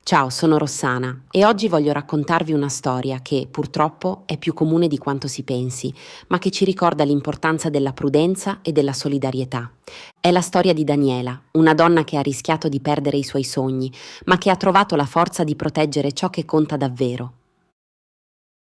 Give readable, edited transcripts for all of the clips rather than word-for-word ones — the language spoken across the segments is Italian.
Ciao, sono Rossana e oggi voglio raccontarvi una storia che purtroppo è più comune di quanto si pensi, ma che ci ricorda l'importanza della prudenza e della solidarietà. È la storia di Daniela, una donna che ha rischiato di perdere i suoi sogni, ma che ha trovato la forza di proteggere ciò che conta davvero.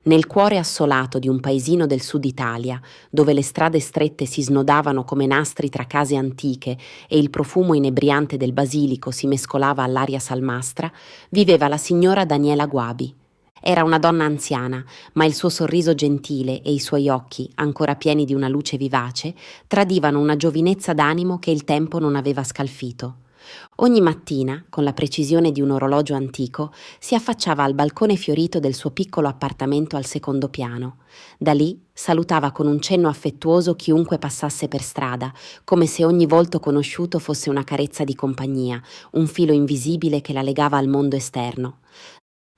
Nel cuore assolato di un paesino del sud Italia, dove le strade strette si snodavano come nastri tra case antiche e il profumo inebriante del basilico si mescolava all'aria salmastra, viveva la signora Daniela Guabi. Era una donna anziana, ma il suo sorriso gentile e i suoi occhi, ancora pieni di una luce vivace, tradivano una giovinezza d'animo che il tempo non aveva scalfito. Ogni mattina, con la precisione di un orologio antico, si affacciava al balcone fiorito del suo piccolo appartamento al secondo piano. Da lì salutava con un cenno affettuoso chiunque passasse per strada, come se ogni volto conosciuto fosse una carezza di compagnia, un filo invisibile che la legava al mondo esterno.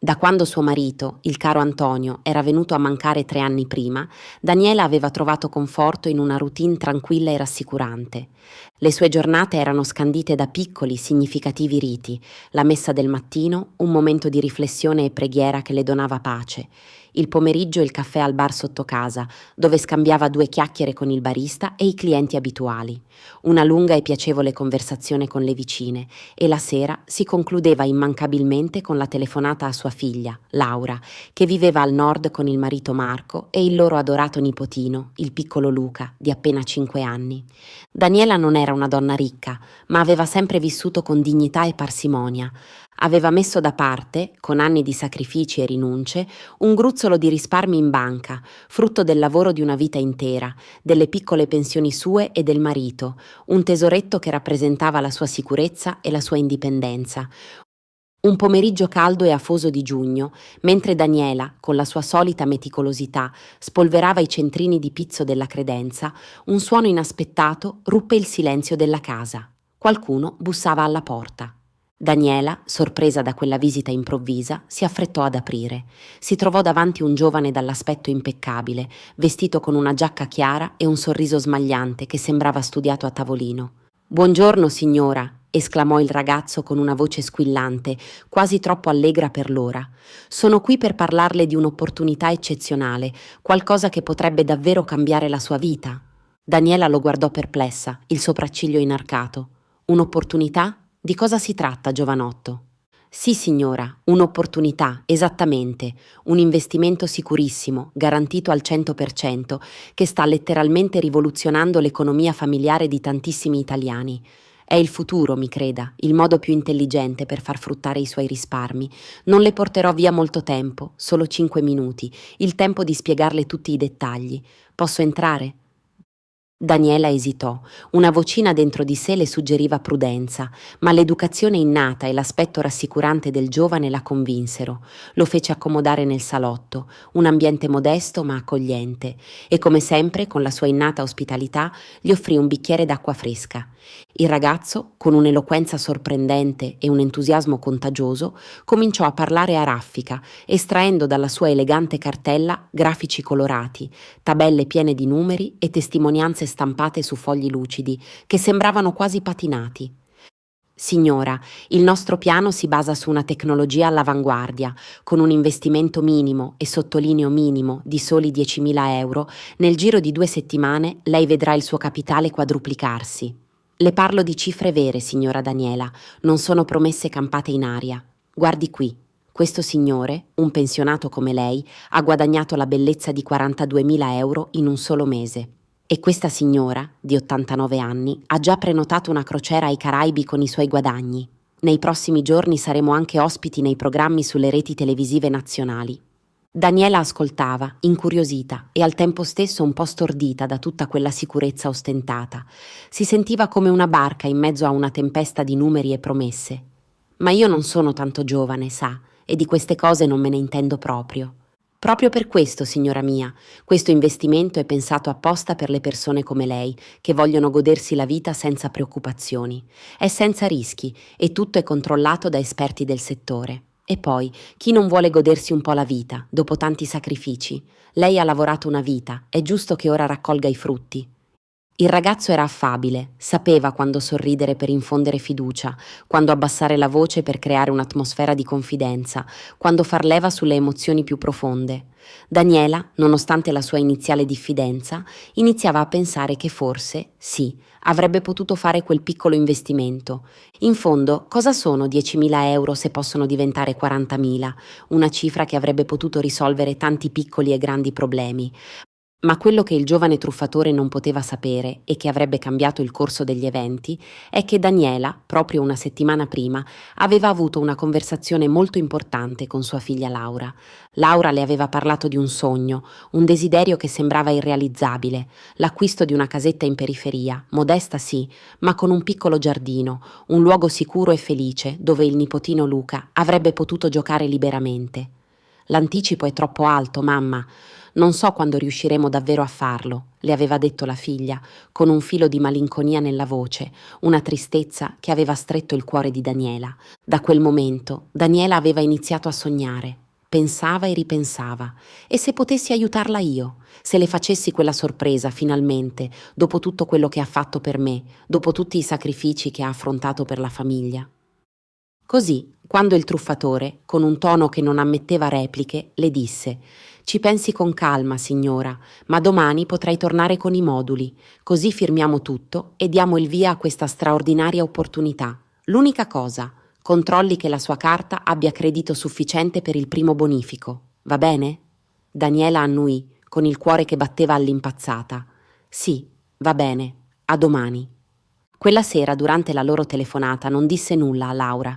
Da quando suo marito, il caro Antonio, era venuto a mancare 3 anni prima, Daniela aveva trovato conforto in una routine tranquilla e rassicurante. Le sue giornate erano scandite da piccoli, significativi riti, la messa del mattino, un momento di riflessione e preghiera che le donava pace, il pomeriggio il caffè al bar sotto casa, dove scambiava 2 chiacchiere con il barista e i clienti abituali, una lunga e piacevole conversazione con le vicine e la sera si concludeva immancabilmente con la telefonata a sua figlia, Laura, che viveva al nord con il marito Marco e il loro adorato nipotino, il piccolo Luca, di appena 5 anni. Daniela non era una donna ricca, ma aveva sempre vissuto con dignità e parsimonia. Aveva messo da parte, con anni di sacrifici e rinunce, un gruzzolo di risparmi in banca, frutto del lavoro di una vita intera, delle piccole pensioni sue e del marito, un tesoretto che rappresentava la sua sicurezza e la sua indipendenza. Un pomeriggio caldo e afoso di giugno, mentre Daniela, con la sua solita meticolosità, spolverava i centrini di pizzo della credenza, un suono inaspettato ruppe il silenzio della casa. Qualcuno bussava alla porta. Daniela, sorpresa da quella visita improvvisa, si affrettò ad aprire. Si trovò davanti un giovane dall'aspetto impeccabile, vestito con una giacca chiara e un sorriso smagliante che sembrava studiato a tavolino. «Buongiorno, signora», esclamò il ragazzo con una voce squillante, quasi troppo allegra per l'ora. «Sono qui per parlarle di un'opportunità eccezionale, qualcosa che potrebbe davvero cambiare la sua vita». Daniela lo guardò perplessa, il sopracciglio inarcato. «Un'opportunità? Di cosa si tratta, giovanotto?» «Sì, signora, un'opportunità, esattamente, un investimento sicurissimo, garantito al 100%, che sta letteralmente rivoluzionando l'economia familiare di tantissimi italiani. È il futuro, mi creda, il modo più intelligente per far fruttare i suoi risparmi. Non le porterò via molto tempo, solo 5 minuti, il tempo di spiegarle tutti i dettagli. Posso entrare?» Daniela esitò. Una vocina dentro di sé le suggeriva prudenza, ma l'educazione innata e l'aspetto rassicurante del giovane la convinsero. Lo fece accomodare nel salotto, un ambiente modesto ma accogliente, e come sempre, con la sua innata ospitalità, gli offrì un bicchiere d'acqua fresca. Il ragazzo, con un'eloquenza sorprendente e un entusiasmo contagioso, cominciò a parlare a raffica, estraendo dalla sua elegante cartella grafici colorati, tabelle piene di numeri e testimonianze stampate su fogli lucidi, che sembravano quasi patinati. «Signora, il nostro piano si basa su una tecnologia all'avanguardia, con un investimento minimo, e sottolineo minimo, di soli 10.000 euro, nel giro di 2 settimane lei vedrà il suo capitale quadruplicarsi. Le parlo di cifre vere, signora Daniela, non sono promesse campate in aria. Guardi qui. Questo signore, un pensionato come lei, ha guadagnato la bellezza di 42.000 euro in un solo mese. E questa signora, di 89 anni, ha già prenotato una crociera ai Caraibi con i suoi guadagni. Nei prossimi giorni saremo anche ospiti nei programmi sulle reti televisive nazionali». Daniela ascoltava, incuriosita e al tempo stesso un po' stordita da tutta quella sicurezza ostentata. Si sentiva come una barca in mezzo a una tempesta di numeri e promesse. «Ma io non sono tanto giovane, sa, e di queste cose non me ne intendo proprio». «Proprio per questo, signora mia, questo investimento è pensato apposta per le persone come lei, che vogliono godersi la vita senza preoccupazioni. È senza rischi e tutto è controllato da esperti del settore. E poi, chi non vuole godersi un po' la vita, dopo tanti sacrifici? Lei ha lavorato una vita, è giusto che ora raccolga i frutti». Il ragazzo era affabile, sapeva quando sorridere per infondere fiducia, quando abbassare la voce per creare un'atmosfera di confidenza, quando far leva sulle emozioni più profonde. Daniela, nonostante la sua iniziale diffidenza, iniziava a pensare che forse, sì, avrebbe potuto fare quel piccolo investimento. In fondo, cosa sono 10.000 euro se possono diventare 40.000? Una cifra che avrebbe potuto risolvere tanti piccoli e grandi problemi. Ma quello che il giovane truffatore non poteva sapere e che avrebbe cambiato il corso degli eventi è che Daniela, proprio una settimana prima, aveva avuto una conversazione molto importante con sua figlia Laura. Laura le aveva parlato di un sogno, un desiderio che sembrava irrealizzabile, l'acquisto di una casetta in periferia, modesta sì, ma con un piccolo giardino, un luogo sicuro e felice dove il nipotino Luca avrebbe potuto giocare liberamente. L'anticipo è troppo alto, mamma. Non so quando riusciremo davvero a farlo, le aveva detto la figlia, con un filo di malinconia nella voce, una tristezza che aveva stretto il cuore di Daniela. Da quel momento Daniela aveva iniziato a sognare. Pensava e ripensava. E se potessi aiutarla io? Se le facessi quella sorpresa, finalmente, dopo tutto quello che ha fatto per me, dopo tutti i sacrifici che ha affrontato per la famiglia? Così, quando il truffatore, con un tono che non ammetteva repliche, le disse: «Ci pensi con calma, signora, ma domani potrai tornare con i moduli, così firmiamo tutto e diamo il via a questa straordinaria opportunità. L'unica cosa, controlli che la sua carta abbia credito sufficiente per il primo bonifico. Va bene?» Daniela annuì, con il cuore che batteva all'impazzata. «Sì, va bene, a domani». Quella sera, durante la loro telefonata, non disse nulla a Laura,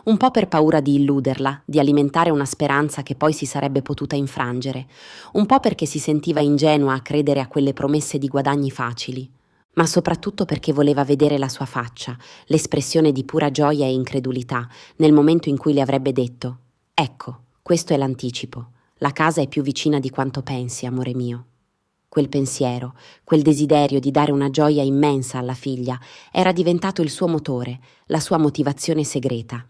un po' per paura di illuderla, di alimentare una speranza che poi si sarebbe potuta infrangere, un po' perché si sentiva ingenua a credere a quelle promesse di guadagni facili, ma soprattutto perché voleva vedere la sua faccia, l'espressione di pura gioia e incredulità, nel momento in cui le avrebbe detto: «Ecco, questo è l'anticipo. La casa è più vicina di quanto pensi, amore mio». Quel pensiero, quel desiderio di dare una gioia immensa alla figlia, era diventato il suo motore, la sua motivazione segreta.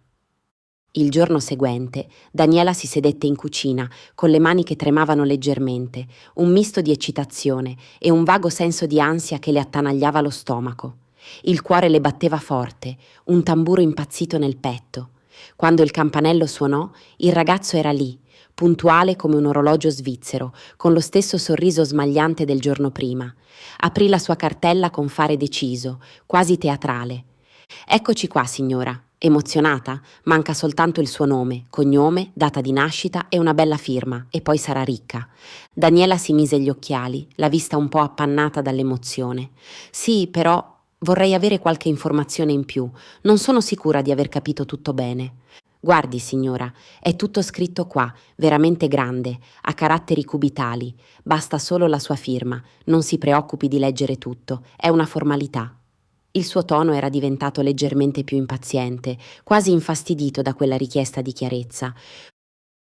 Il giorno seguente, Daniela si sedette in cucina, con le mani che tremavano leggermente, un misto di eccitazione e un vago senso di ansia che le attanagliava lo stomaco. Il cuore le batteva forte, un tamburo impazzito nel petto. Quando il campanello suonò, il ragazzo era lì, puntuale come un orologio svizzero, con lo stesso sorriso smagliante del giorno prima. Aprì la sua cartella con fare deciso, quasi teatrale. «Eccoci qua, signora». Emozionata, manca soltanto il suo nome, cognome, data di nascita e una bella firma, e poi sarà ricca. Daniela si mise gli occhiali, la vista un po' appannata dall'emozione. «Sì, però vorrei avere qualche informazione in più. Non sono sicura di aver capito tutto bene». «Guardi, signora, è tutto scritto qua, veramente grande, a caratteri cubitali. Basta solo la sua firma. Non si preoccupi di leggere tutto, è una formalità». Il suo tono era diventato leggermente più impaziente, quasi infastidito da quella richiesta di chiarezza.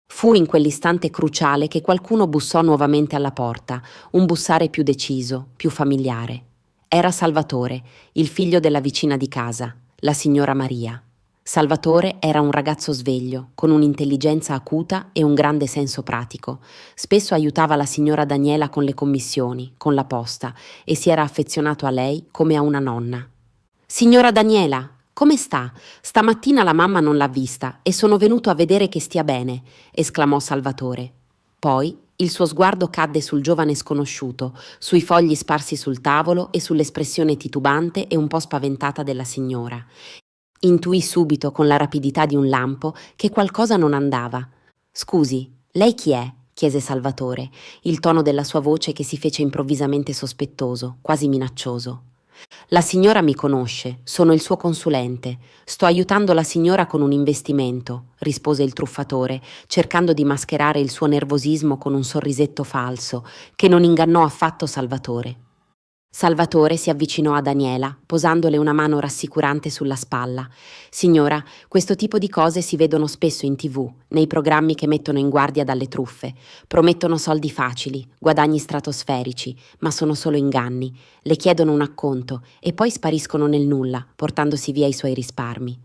Fu in quell'istante cruciale che qualcuno bussò nuovamente alla porta, un bussare più deciso, più familiare. Era Salvatore, il figlio della vicina di casa, la signora Maria. Salvatore era un ragazzo sveglio, con un'intelligenza acuta e un grande senso pratico. Spesso aiutava la signora Daniela con le commissioni, con la posta, e si era affezionato a lei come a una nonna. «Signora Daniela, come sta? Stamattina la mamma non l'ha vista e sono venuto a vedere che stia bene», esclamò Salvatore. Poi il suo sguardo cadde sul giovane sconosciuto, sui fogli sparsi sul tavolo e sull'espressione titubante e un po' spaventata della signora. Intuì subito, con la rapidità di un lampo, che qualcosa non andava. «Scusi, lei chi è?» chiese Salvatore, il tono della sua voce che si fece improvvisamente sospettoso, quasi minaccioso. «La signora mi conosce, sono il suo consulente. Sto aiutando la signora con un investimento», rispose il truffatore, cercando di mascherare il suo nervosismo con un sorrisetto falso, che non ingannò affatto Salvatore. Salvatore si avvicinò a Daniela, posandole una mano rassicurante sulla spalla. «Signora, questo tipo di cose si vedono spesso in TV, nei programmi che mettono in guardia dalle truffe. Promettono soldi facili, guadagni stratosferici, ma sono solo inganni. Le chiedono un acconto e poi spariscono nel nulla, portandosi via i suoi risparmi».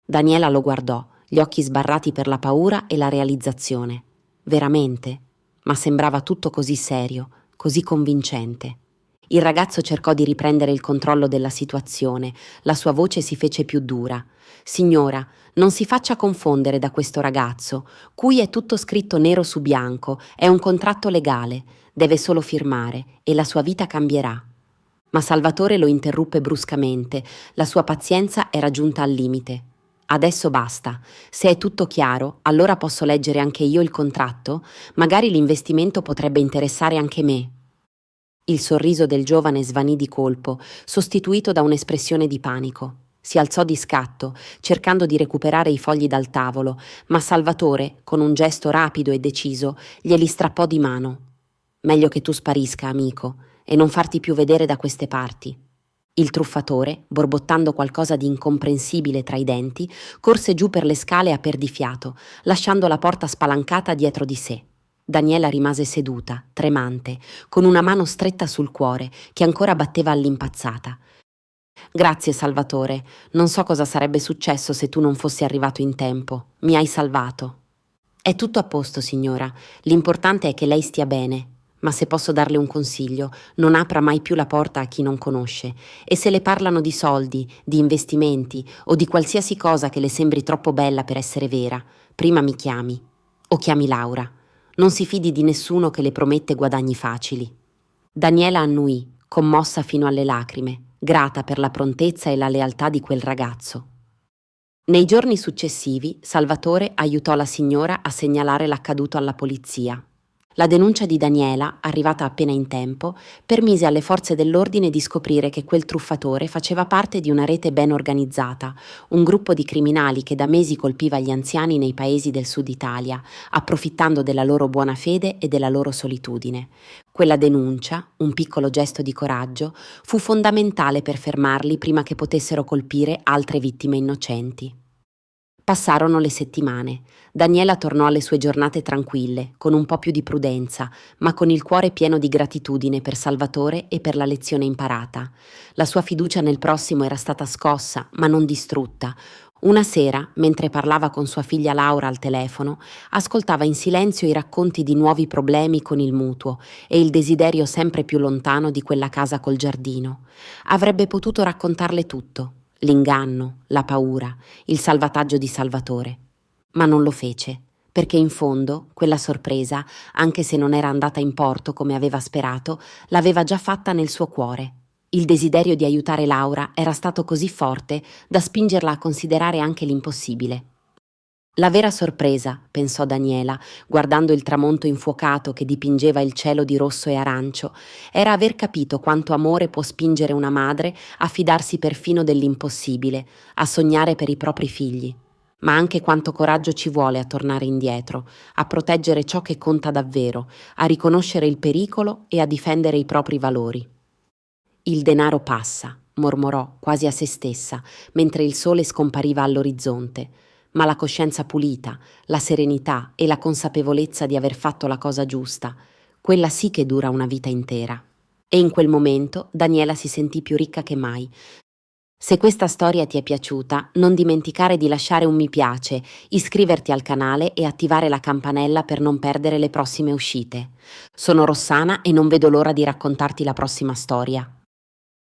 Daniela lo guardò, gli occhi sbarrati per la paura e la realizzazione. Veramente? Ma sembrava tutto così serio, così convincente. Il ragazzo cercò di riprendere il controllo della situazione, la sua voce si fece più dura. Signora, non si faccia confondere da questo ragazzo. Qui è tutto scritto nero su bianco, è un contratto legale, deve solo firmare e la sua vita cambierà. Ma Salvatore lo interruppe bruscamente, la sua pazienza era giunta al limite. Adesso basta, se è tutto chiaro, allora posso leggere anche io il contratto? Magari l'investimento potrebbe interessare anche me. Il sorriso del giovane svanì di colpo, sostituito da un'espressione di panico. Si alzò di scatto, cercando di recuperare i fogli dal tavolo, ma Salvatore, con un gesto rapido e deciso, glieli strappò di mano. Meglio che tu sparisca, amico, e non farti più vedere da queste parti. Il truffatore, borbottando qualcosa di incomprensibile tra i denti, corse giù per le scale a perdifiato, lasciando la porta spalancata dietro di sé. Daniela rimase seduta, tremante, con una mano stretta sul cuore, che ancora batteva all'impazzata. Grazie, Salvatore. Non so cosa sarebbe successo se tu non fossi arrivato in tempo. Mi hai salvato. È tutto a posto, signora. L'importante è che lei stia bene. Ma se posso darle un consiglio, non apra mai più la porta a chi non conosce. E se le parlano di soldi, di investimenti o di qualsiasi cosa che le sembri troppo bella per essere vera, prima mi chiami. O chiami Laura. Non si fidi di nessuno che le promette guadagni facili. Daniela annuì, commossa fino alle lacrime, grata per la prontezza e la lealtà di quel ragazzo. Nei giorni successivi, Salvatore aiutò la signora a segnalare l'accaduto alla polizia. La denuncia di Daniela, arrivata appena in tempo, permise alle forze dell'ordine di scoprire che quel truffatore faceva parte di una rete ben organizzata, un gruppo di criminali che da mesi colpiva gli anziani nei paesi del sud Italia, approfittando della loro buona fede e della loro solitudine. Quella denuncia, un piccolo gesto di coraggio, fu fondamentale per fermarli prima che potessero colpire altre vittime innocenti. Passarono le settimane. Daniela tornò alle sue giornate tranquille, con un po' più di prudenza, ma con il cuore pieno di gratitudine per Salvatore e per la lezione imparata. La sua fiducia nel prossimo era stata scossa, ma non distrutta. Una sera, mentre parlava con sua figlia Laura al telefono, ascoltava in silenzio i racconti di nuovi problemi con il mutuo e il desiderio sempre più lontano di quella casa col giardino. Avrebbe potuto raccontarle tutto. L'inganno, la paura, il salvataggio di Salvatore. Ma non lo fece, perché in fondo quella sorpresa, anche se non era andata in porto come aveva sperato, l'aveva già fatta nel suo cuore. Il desiderio di aiutare Laura era stato così forte da spingerla a considerare anche l'impossibile. La vera sorpresa, pensò Daniela, guardando il tramonto infuocato che dipingeva il cielo di rosso e arancio, era aver capito quanto amore può spingere una madre a fidarsi perfino dell'impossibile, a sognare per i propri figli, ma anche quanto coraggio ci vuole a tornare indietro, a proteggere ciò che conta davvero, a riconoscere il pericolo e a difendere i propri valori. Il denaro passa, mormorò quasi a se stessa, mentre il sole scompariva all'orizzonte, ma la coscienza pulita, la serenità e la consapevolezza di aver fatto la cosa giusta, quella sì che dura una vita intera. E in quel momento Daniela si sentì più ricca che mai. Se questa storia ti è piaciuta, non dimenticare di lasciare un mi piace, iscriverti al canale e attivare la campanella per non perdere le prossime uscite. Sono Rossana e non vedo l'ora di raccontarti la prossima storia.